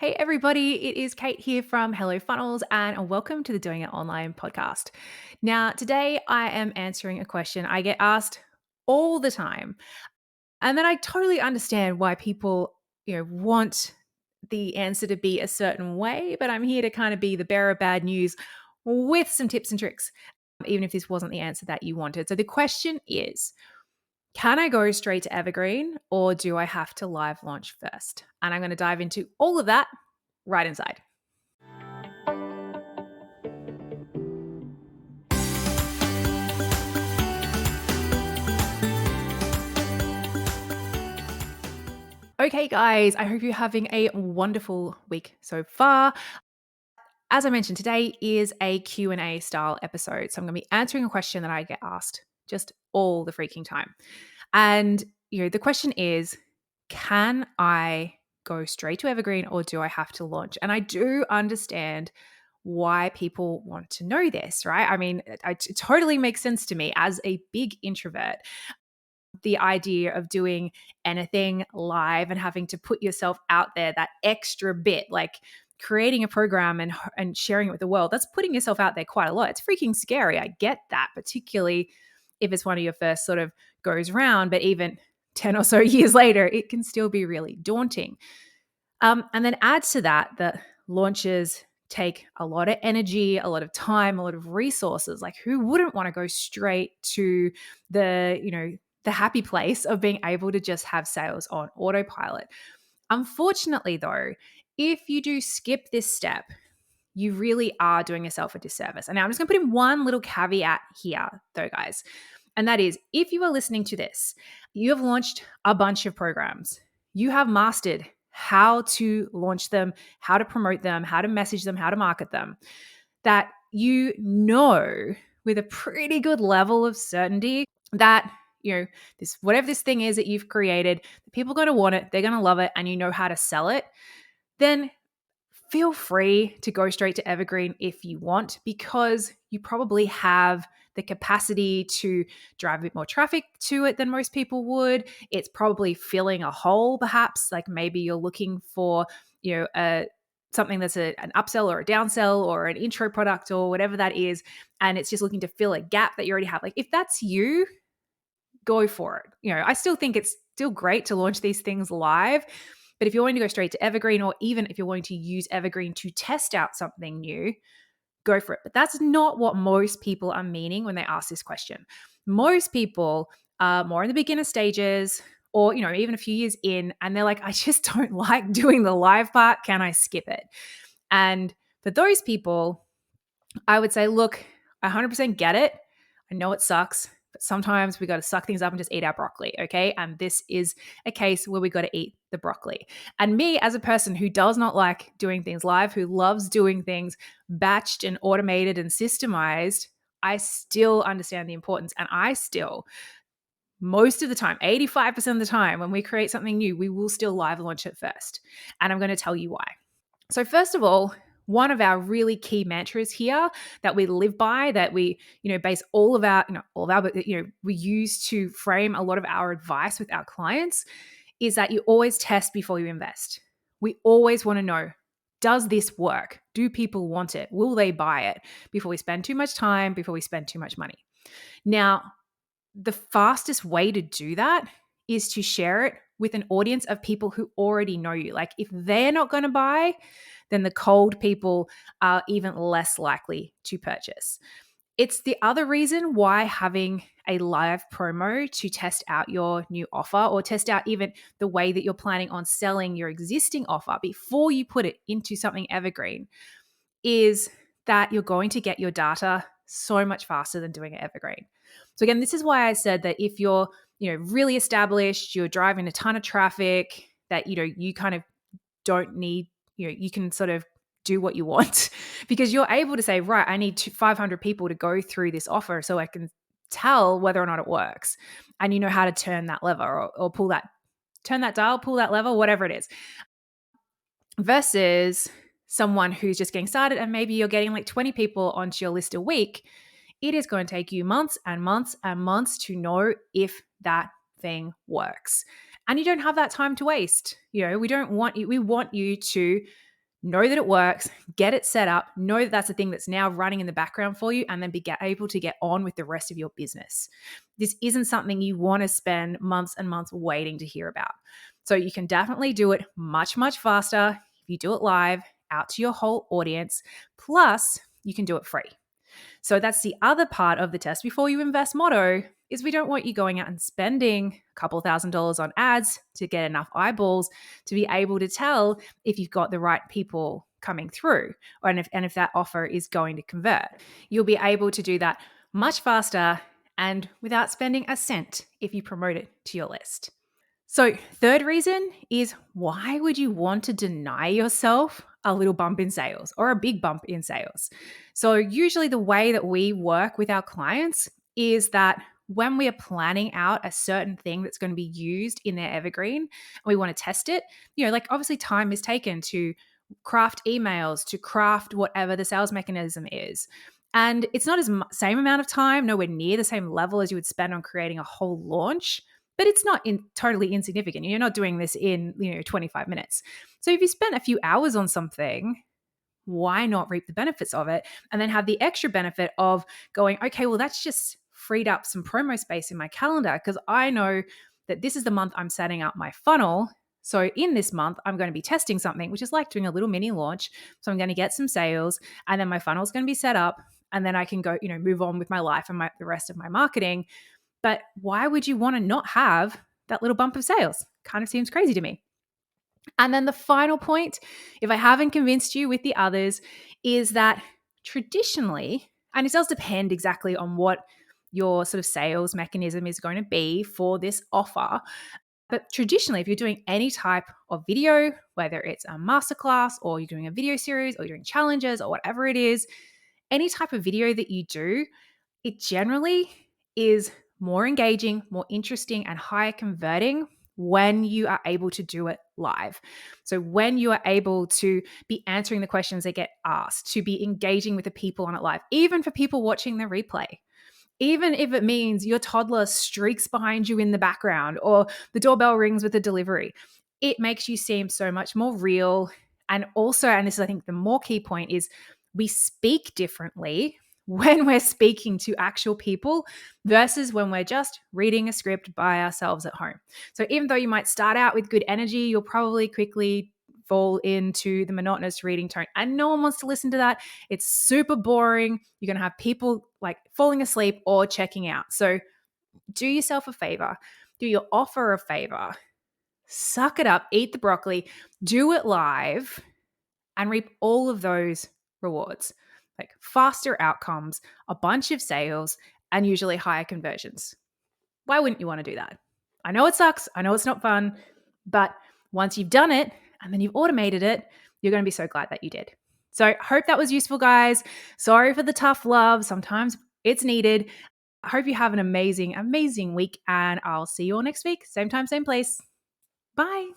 Hey, everybody, it is Kate here from Hello Funnels, and welcome to the Doing It Online podcast. Now, today I am answering a question I get asked all the time, and then I totally understand why people, want the answer to be a certain way, but I'm here to kind of be the bearer of bad news with some tips and tricks, even if this wasn't the answer that you wanted. So the question is, can I go straight to Evergreen or do I have to live launch first? And I'm going to dive into all of that right inside. Okay, guys, I hope you're having a wonderful week so far. As I mentioned, today is a Q&A style episode. So I'm going to be answering a question that I get asked just all the freaking time. And, the question is, can I go straight to Evergreen or do I have to launch? And I do understand why people want to know this, right? I mean, it totally makes sense to me as a big introvert. The idea of doing anything live and having to put yourself out there that extra bit, like creating a program and sharing it with the world, that's putting yourself out there quite a lot. It's freaking scary. I get that, particularly if it's one of your first sort of goes round, but even 10 or so years later, it can still be really daunting. And then add to that launches take a lot of energy, a lot of time, a lot of resources. Like, who wouldn't want to go straight to the happy place of being able to just have sales on autopilot? Unfortunately, though, if you do skip this step, you really are doing yourself a disservice. And now I'm just going to put in one little caveat here, though, guys. And that is, if you are listening to this, you have launched a bunch of programs, you have mastered how to launch them, how to promote them, how to message them, how to market them, that you know with a pretty good level of certainty that this, whatever this thing is that you've created, people are going to want it, they're going to love it, and you know how to sell it, then feel free to go straight to Evergreen if you want, because you probably have the capacity to drive a bit more traffic to it than most people would. It's probably filling a hole, perhaps, like maybe you're looking for, something that's an upsell or a downsell or an intro product or whatever that is, and it's just looking to fill a gap that you already have. Like, if that's you, go for it. I still think it's still great to launch these things live. But if you're wanting to go straight to Evergreen, or even if you're wanting to use Evergreen to test out something new, go for it. But that's not what most people are meaning when they ask this question. Most people are more in the beginner stages, or even a few years in, and they're like, I just don't like doing the live part. Can I skip it? And for those people, I would say, look, I 100% get it. I know it sucks, but sometimes we got to suck things up and just eat our broccoli, okay? And this is a case where we got to eat the broccoli. And me, as a person who does not like doing things live, who loves doing things batched and automated and systemized, I still understand the importance. And I still, most of the time, 85% of the time, when we create something new, we will still live launch it first. And I'm going to tell you why. So first of all, one of our really key mantras here that we live by, that we, base we use to frame a lot of our advice with our clients, is that you always test before you invest. We always want to know, does this work? Do people want it? Will they buy it? Before we spend too much time, before we spend too much money. Now, the fastest way to do that is to share it with an audience of people who already know you. Like, if they're not going to buy, then the cold people are even less likely to purchase. It's the other reason why having a live promo to test out your new offer, or test out even the way that you're planning on selling your existing offer before you put it into something evergreen, is that you're going to get your data so much faster than doing it evergreen. So again, this is why I said that if you're, really established, you're driving a ton of traffic, that, you kind of don't need, you can sort of do what you want, because you're able to say, right, I need 500 people to go through this offer so I can tell whether or not it works. And you know how to turn that lever, or pull that, turn that dial, pull that lever, whatever it is. Versus someone who's just getting started, and maybe you're getting like 20 people onto your list a week. It is going to take you months and months and months to know if that thing works. And you don't have that time to waste. We don't want you, we want you to know that it works, get it set up, know that that's a thing that's now running in the background for you, and then be able to get on with the rest of your business. This isn't something you want to spend months and months waiting to hear about. So you can definitely do it much, much faster if you do it live out to your whole audience. Plus, you can do it free. So that's the other part of the test before you invest motto is we don't want you going out and spending a couple $1,000s on ads to get enough eyeballs to be able to tell if you've got the right people coming through and if that offer is going to convert. You'll be able to do that much faster and without spending a cent if you promote it to your list. So, third reason is why would you want to deny yourself a little bump in sales or a big bump in sales? So, usually the way that we work with our clients is that when we are planning out a certain thing that's going to be used in their evergreen, and we want to test it, like obviously time is taken to craft emails, to craft whatever the sales mechanism is. And it's not as same amount of time, nowhere near the same level as you would spend on creating a whole launch. But it's not totally insignificant. You're not doing this in 25 minutes. So if you spent a few hours on something, why not reap the benefits of it and then have the extra benefit of going, okay, well, that's just freed up some promo space in my calendar because I know that this is the month I'm setting up my funnel. So in this month, I'm going to be testing something, which is like doing a little mini launch. So I'm going to get some sales and then my funnel is going to be set up and then I can go, move on with my life and the rest of my marketing. But why would you want to not have that little bump of sales? Kind of seems crazy to me. And then the final point, if I haven't convinced you with the others, is that traditionally, and it does depend exactly on what your sort of sales mechanism is going to be for this offer. But traditionally, if you're doing any type of video, whether it's a masterclass or you're doing a video series or you're doing challenges or whatever it is, any type of video that you do, it generally is more engaging, more interesting, and higher converting when you are able to do it live. So when you are able to be answering the questions that get asked, to be engaging with the people on it live, even for people watching the replay. Even if it means your toddler streaks behind you in the background or the doorbell rings with a delivery, it makes you seem so much more real. And also, and this is, I think, the more key point is we speak differently when we're speaking to actual people versus when we're just reading a script by ourselves at home. So even though you might start out with good energy, you'll probably quickly fall into the monotonous reading tone. And no one wants to listen to that. It's super boring. You're going to have people like falling asleep or checking out. So do yourself a favor. Do your offer a favor. Suck it up, eat the broccoli, do it live, and reap all of those rewards. Like faster outcomes, a bunch of sales, and usually higher conversions. Why wouldn't you want to do that? I know it sucks. I know it's not fun. But once you've done it and then you've automated it, you're going to be so glad that you did. So I hope that was useful, guys. Sorry for the tough love. Sometimes it's needed. I hope you have an amazing, amazing week. And I'll see you all next week. Same time, same place. Bye.